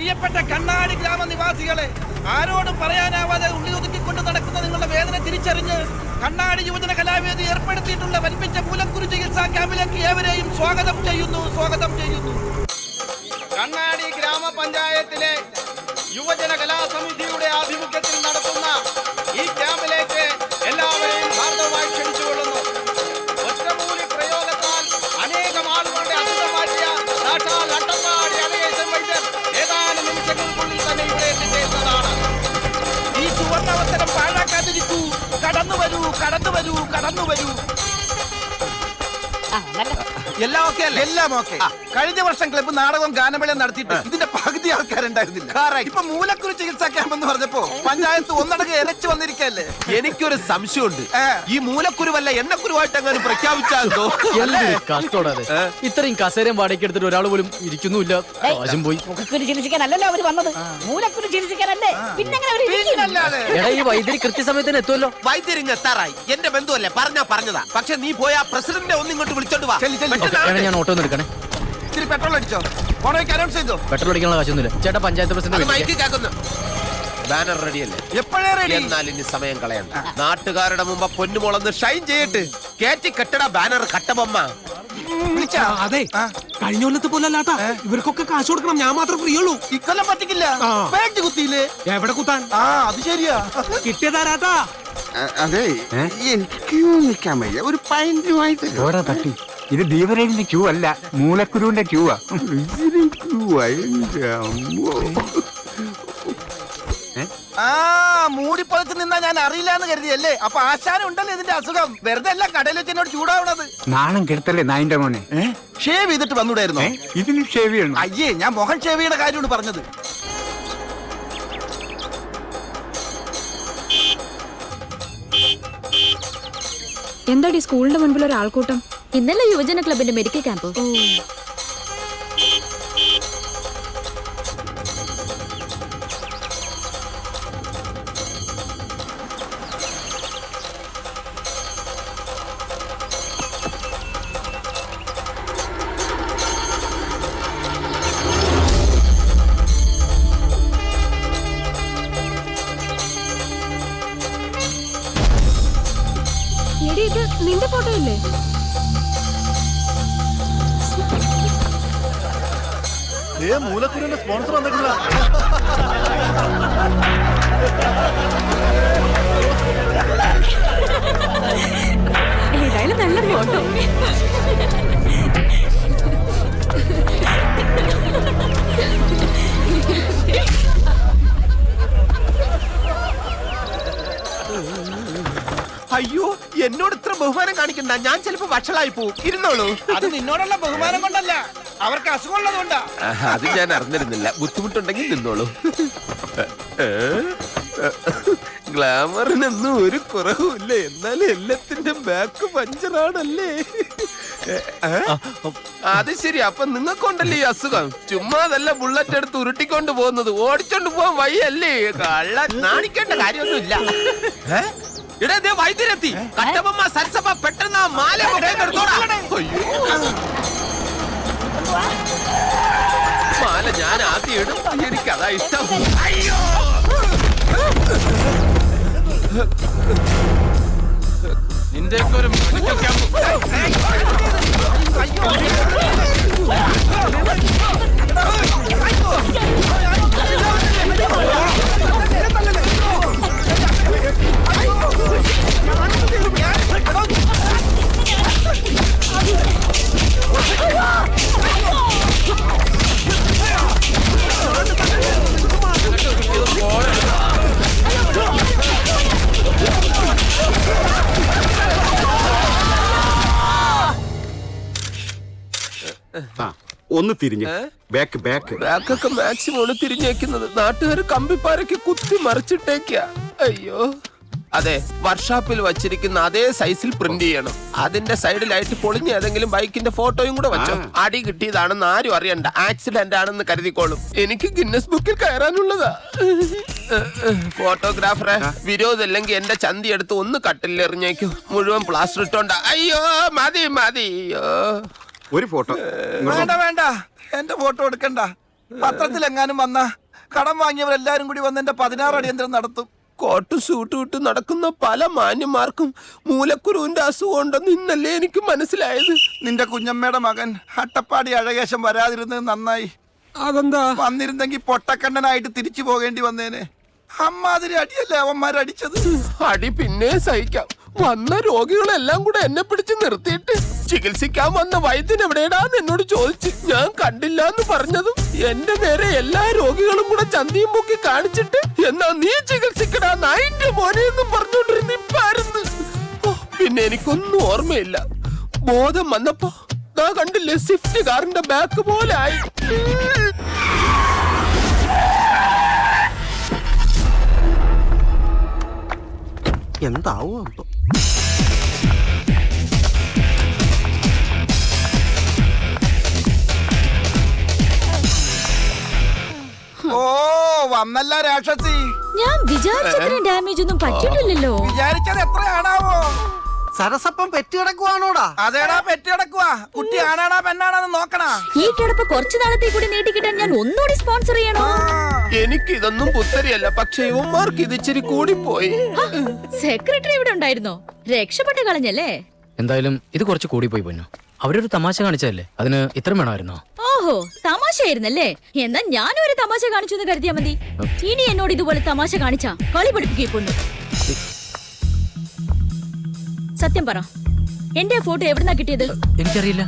പ്രിയപ്പെട്ട കണ്ണാടി ഗ്രാമനിവാസികളെ, ആരോടും പറയാനാവാതെ ഉള്ളിയൊതുക്കിക്കൊണ്ട് നടക്കുന്ന നിങ്ങളുടെ വേദന തിരിച്ചറിഞ്ഞ് കണ്ണാടി യുവജന കലാവേദി ഏർപ്പെടുത്തിയിട്ടുള്ള വൻപിച്ച മൂലക്കുരു ചികിത്സാ ക്യാമ്പിലേക്ക് ഏവരെയും സ്വാഗതം ചെയ്യുന്നു. കണ്ണാടി ഗ്രാമപഞ്ചായത്തിലെ യുവജന കലാസമിതിയുടെ ആഭിമുഖ്യത്തിൽ നടത്തുന്ന ഈ ക്യാമ്പിലേക്ക് എല്ലാവരെയും ഹാർദവമായി ക്ഷണിച്ചുകൊള്ളുന്നു. ഒറ്റമൂലി പ്രയോഗത്താൽ അനേകം ആളുകളുടെ അസുഖം മാറ്റിയ സാക്ഷാൽ അട്ടപ്പാടി അനേകം വൈദ്യർ ഏതാനും നിമിഷങ്ങൾക്കുള്ളിൽ തന്നെ ഇവിടെ എത്തിച്ചേരുന്നതാണ്. ഈ സുവർണാവസരം പാഴാക്കാതിരിക്കൂ. കടന്നു വരൂ. എല്ലാം ഓക്കെ അല്ലേ? എല്ലാം ഓക്കെ. കഴിഞ്ഞ വർഷം ക്ലബ്ബ് നാടകവും ഗാനമേളയും നടത്തിയിട്ട് ഇതിന്റെ പകുതി ആൾക്കാരുണ്ടായിരുന്നില്ല. ഇപ്പൊ മൂലക്കുരു ചികിത്സാ ക്യാമ്പ് എന്ന് പറഞ്ഞപ്പോ പഞ്ചായത്ത് ഒന്നടങ്കം ഇരച്ചു വന്നിരിക്കല്ലേ. എനിക്കൊരു സംശയമുണ്ട്. ഈ മൂലക്കുരുവല്ല എണ്ണക്കുരുവായിട്ട് അങ്ങനെ പ്രഖ്യാപിച്ചാലോ? കഷ്ടോടാതെ ഇത്രയും കസേരയും വാടകയ്ക്ക് എടുത്തിട്ട് ഒരാൾ പോലും ഇരിക്കുന്നുമില്ല. ആശം പോയി. മുഖക്കുരു ചികിത്സിക്കാനല്ലല്ലോ അവര് വന്നത്, മൂലക്കുരു ചികിത്സിക്കാനല്ലേ. എടാ, ഈ വൈദ്യുതി കൃത്യസമയത്തിന് എത്തുമല്ലോ. വൈദ്യരിങ് എത്താറായി. എന്റെ ബന്ധുവല്ലേ, പറഞ്ഞതാ. പക്ഷെ നീ പോയാ പ്രസിഡന്റിനെ ഒന്നിങ്ങോട്ട് വിളിച്ചോണ്ട് വാ. ഞാൻ ഓട്ടോ ഒന്ന് എടുക്കണേ. ഇത്തിരി പെട്രോൾ അടിച്ചോ? അനൗൺസ് ചെയ്തോ? പെട്രോൾ അടിക്കാനുള്ള കാശൊന്നുമില്ല ചേട്ടാ. പഞ്ചായത്ത് പ്രസിഡന്റ് ബാനർ റെഡിയല്ലേ? എപ്പോഴേ റെഡി? എന്നാൽ ഇനി സമയം കളയണ്ട. നാട്ടുകാരുടെ മുമ്പ് പൊന്നുമോളൊന്ന് ഷൈൻ ചെയ്യട്ട്. കേറ്റി കെട്ടട ബാനർ കട്ടബൊമ്മ. അതെ, കഴിഞ്ഞ കൊല്ലത്ത് പോലല്ലാട്ടാ. ഇവർക്കൊക്കെ കാശ് കൊടുക്കണം, ഞാൻ മാത്രം ഫ്രീ ഉള്ളൂ. ഇക്കൊല്ലം പറ്റിക്കില്ല. പേടിച്ച് കുത്തിയില്ലേ? എവിടെ കുത്താൻ? അത് ശരിയാ. കിട്ടിയതാരാട്ടാ? അതെ, എനിക്ക് ക്യൂ നിൽക്കാൻ വയ്യ. ഒരു പൈൻറ്റുമായിട്ട് തട്ടി. ഇത് ബീവറേജിന്റെ ക്യൂ അല്ല, മൂലക്കുരുവിന്റെ ക്യൂവാ. മൂടിപ്പതച്ച് നിന്നാ ഞാൻ അറിയില്ല എന്ന് കരുതിയല്ലേ? അപ്പൊ ആശാനം ഉണ്ടല്ലോ ഇതിന്റെ അസുഖം. വെറുതെ അല്ല കടയിൽ വെച്ച് എന്നോട് ചൂടാവണത്. നാണം കെടുത്തല്ലേ നായിന്റെ മോനെ. ഷേവ് ചെയ്തിട്ട് വന്നൂടായിരുന്നോ? ഇതിന് ഷേവ് ചെയ്യണം. അയ്യേ, ഞാൻ മുഖം ഷേവ് ചെയ്യണ കാര്യമാണ് പറഞ്ഞത്. എന്താടി സ്കൂളിന്റെ മുൻപിൽ ഒരു ആൾക്കൂട്ടം? ഇന്നലെ യുവജന ക്ലബിന്റെ മെഡിക്കൽ ക്യാമ്പ്. ഇത് നിന്റെ ഫോട്ടോ ഇല്ലേ? മൂലക്കുരുവിന്റെ സ്പോൺസർ വന്നിട്ടില്ല. ഏതായാലും നല്ല ഫോട്ടോ. അയ്യോ, എന്നോട് ഇത്ര ബഹുമാനം കാണിക്കണ്ട. ഞാൻ ചിലപ്പോ വഷളായി പോവും. ഇരുന്നോളൂ. അത് നിന്നോടുള്ള ബഹുമാനം കൊണ്ടല്ല, അവർക്ക് അസുഖമുള്ളത് കൊണ്ടാ. അത് ഞാൻ അറിഞ്ഞിരുന്നില്ല. ബുദ്ധിമുട്ടുണ്ടെങ്കിൽ നിന്നോളൂ. ഗ്ലാമറിനൊന്നും ഒരു കുറവുമില്ല. എന്നാലും എല്ലാത്തിന്റെ ബാക്ക് പഞ്ചറാണല്ലേ. അത് ശരി. അപ്പൊ നിങ്ങൾക്കുണ്ടല്ലേ ഈ അസുഖം? ചുമ്മാതല്ല ബുള്ളറ്റ് എടുത്ത് ഉരുട്ടിക്കൊണ്ട് പോകുന്നത്. ഓടിച്ചോണ്ട് പോവാൻ വയ്യല്ലേ? കള്ള നാണിക്കേണ്ട കാര്യമൊന്നുമില്ല. ഇടേ വൈദ്യരെത്തി. കട്ടബൊമ്മ സരസഭ പെട്ടെന്ന് മാല മാല ഞാൻ ആദ്യം ഇടും. എനിക്കതാ ഇഷ്ടം. അയ്യോ, നിന്റെ ഒരു മെഡിക്കൽ ക്യാമ്പ്. ഒന്ന് തിരിഞ്ഞ് ബാക്കൊക്കെ മാക്സിമം ആണ് തിരിഞ്ഞേക്കുന്നത്. നാട്ടുകാർ കമ്പിപ്പാരയ്ക്ക് കുത്തി മറിച്ചിട്ടേക്ക. അയ്യോ, അതെ, വർക്ക്ഷോപ്പിൽ വച്ചിരിക്കുന്ന അതേ സൈസിൽ പ്രിന്റ് ചെയ്യണം. അതിന്റെ സൈഡിലായിട്ട് പൊളിഞ്ഞ ഏതെങ്കിലും ബൈക്കിന്റെ ഫോട്ടോയും കൂടെ വെച്ചോ. അടി കിട്ടിയതാണെന്ന് ആരും അറിയണ്ട. ആക്സിഡന്റ് ആണെന്ന് കരുതിക്കോളും. എനിക്ക് ഗിന്നസ് ബുക്കിൽ കയറാനുള്ളതാ. ഫോട്ടോഗ്രാഫറെ, വിരോധമില്ലെങ്കിൽ എന്റെ ചന്തി എടുത്ത് ഒന്ന് കട്ടിലെറിഞ്ഞേക്കൂ. മുഴുവൻ പ്ലാസ്റ്റർ ഇട്ടോണ്ട. അയ്യോ, മതി. അയ്യോ, ഒരു ഫോട്ടോ വേണ്ട. എന്റെ ഫോട്ടോ എടുക്കണ്ട. പത്രത്തിലെങ്ങാനും വന്ന കടം വാങ്ങിയവരെല്ലാരും കൂടി വന്ന് എന്റെ 16 അടിയന്തരം നടത്തും. കോട്ട് സൂട്ട് ഇട്ട് നടക്കുന്ന പല മാന്യന്മാർക്കും മൂലക്കുരുവിന്റെ അസുഖം ഉണ്ടെന്ന് ഇന്നല്ലേ എനിക്ക് മനസ്സിലായത്. നിന്റെ കുഞ്ഞമ്മയുടെ മകൻ അട്ടപ്പാടി അഴകേശം വരാതിരുന്നത് നന്നായി. അതെന്താ? വന്നിരുന്നെങ്കിൽ പൊട്ടക്കണ്ണനായിട്ട് തിരിച്ചു പോകേണ്ടി വന്നേനെ. അമ്മാതിരി അടിയല്ലേ അവന്മാരടിച്ചത്. അടി പിന്നെ സഹിക്കാം. വന്ന രോഗികളെല്ലാം കൂടെ എന്നെ പിടിച്ച് നിർത്തിയിട്ട് ചികിത്സിക്കാൻ വന്ന വൈദ്യൻ എവിടെയാടാന്ന് എന്നോട് ചോദിച്ചു. ഞാൻ കണ്ടില്ല എന്ന് പറഞ്ഞതും എന്റെ നേരെ എല്ലാ രോഗികളും കൂടെ ചന്തിയും പൊക്കി കാണിച്ചിട്ട് എന്നാ നീ ചികിത്സിക്കടാ നായിന്റെ മോനെ എന്നും പറഞ്ഞോണ്ടിരുന്ന ഇപ്പായിരുന്നു. പിന്നെ എനിക്കൊന്നും ഓർമ്മയില്ല. ബോധം വന്നപ്പോ ദാ കണ്ടില്ലേ സ്വിഫ്റ്റ് കാറിന്റെ ബാക്ക് പോലെ ആയി. എന്താവോ ഓ വന്നല്ല രാക്ഷസി. ഞാൻ വിചാരിച്ചത്രയും ഡാമേജ് ഒന്നും പറ്റിയിട്ടില്ലല്ലോ. വിചാരിച്ചത് എത്രയാണാവോ? സരസപ്പം പെറ്റിടക്കുവാണോടാ? അതേടാ പെറ്റിടക്കുവാ. കുട്ടി ആണാണാ പെണ്ണാണെന്ന് നോക്കണാ. ഈ കിടപ്പ് കുറച്ചു നാളത്തേക്ക് കൂടി നീട്ടിക്കിട്ടാൻ ഞാൻ ഒന്നുകൂടി സ്പോൺസർ ചെയ്യണോ? എനിക്കിതൊന്നും പുത്തരിയല്ല, പക്ഷെ ഇവന്മാർക്ക് ഇത് ഇച്ചിരി കൂടി പോയി. സെക്രട്ടറി ഇവിടെ ഉണ്ടായിരുന്നോ? രക്ഷപ്പെട്ട് കളഞ്ഞല്ലേ? എന്തായാലും ഇത് കുറച്ച് കൂടി പോയി പൊന്നു. അവരൊരു തമാശ കാണിച്ചതല്ലേ, അതിന് ഇത്ര വേണമായിരുന്നോ? ഓഹോ, തമാശയായിരുന്നല്ലേ? എന്നാ ഞാനും ഒരു തമാശ കാണിച്ചു എന്ന് കരുതിയാ മതി. ഇനി എന്നോട് ഇതുപോലെ തമാശ കാണിച്ചാ കളി പഠിപ്പിക്കുന്നു. സത്യം പറ, എന്റെ ഫോട്ടോ എവിടുന്നാ കിട്ടിയത്? എനിക്കറിയില്ല.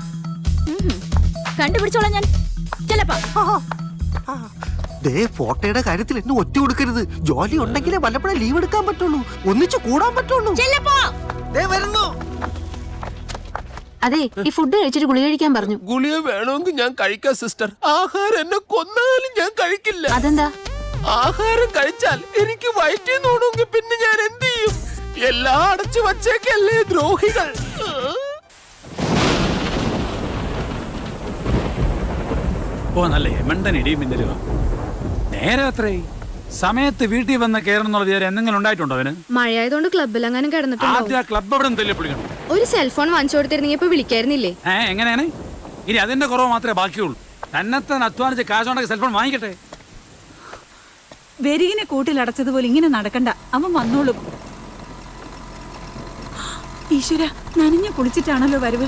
കണ്ടുപിടിച്ചോളാം ഞാൻ. ചെലപ്പാ ദേ ഫോട്ടോയുടെ കാര്യത്തിൽ എന്നെ ഒറ്റ കൊടുക്കരുത്. ജോലി ഉണ്ടെങ്കിലേ വല്ലപ്പോഴേ ലീവ് എടുക്കാൻ പറ്റുള്ളൂ, ഒന്നിച്ച് കൂടാൻ പറ്റുള്ളൂ. ചെല്ലപ്പാ ദേ വരുന്നു. അതെ, ഈ ഫുഡ് കഴിച്ചിട്ട് ഗുളിക കഴിക്കാൻ പറഞ്ഞു. ഗുളിക വേണമെങ്കിൽ ഞാൻ കഴിക്കാം സിസ്റ്റർ. ആഹാരം എന്നെ കൊന്നാലും ഞാൻ കഴിക്കില്ല. അതെന്താ? ആഹാരം കഴിച്ചാൽ എനിക്ക് വയറ്റിൽ നോണമെങ്കിൽ പിന്നെ ഞാൻ എന്ത് ചെയ്യും? എല്ലാം അടച്ചു വച്ചേക്കല്ലേ ദ്രോഹികൾ. ഓ നല്ല എമണ്ടൻ ഇടിയും മിന്നലുവാ. നേരെ അത്രേ സമയത്ത് വീട്ടിൽ വന്ന് കയറണം എന്നുള്ള വിചാരം എന്തെങ്കിലും ഉണ്ടായിട്ടുണ്ടോ അവന്? മഴയായതുകൊണ്ട് ക്ലബ്ബിൽ അങ്ങനെ കിടന്നിട്ടുണ്ടോ? ആദ്യം ആ ക്ലബ് എവിടെ തല്ലി പിടിക്കണം. ഒരു സെൽഫോൺ വാങ്ങിച്ചു കൊടുത്തിരുന്നെങ്കിൽ ഇപ്പൊ വിളിക്കായിരുന്നില്ലേ? എങ്ങനെയാണ്? ഇനി അതിന്റെ കുറവ് മാത്രമേ ബാക്കിയുള്ളൂ. തന്നെത്താൻ അധ്വാനിച്ച് കാശുണ്ടെങ്കിൽ സെൽഫോൺ വാങ്ങിക്കട്ടെ. വെരികിനെ കൂട്ടിലടച്ചതുപോലെ ഇങ്ങനെ നടക്കണ്ട, അവൻ വന്നോളും. ഈശ്വര, നനഞ്ഞു കുളിച്ചിട്ടാണല്ലോ വരവ്.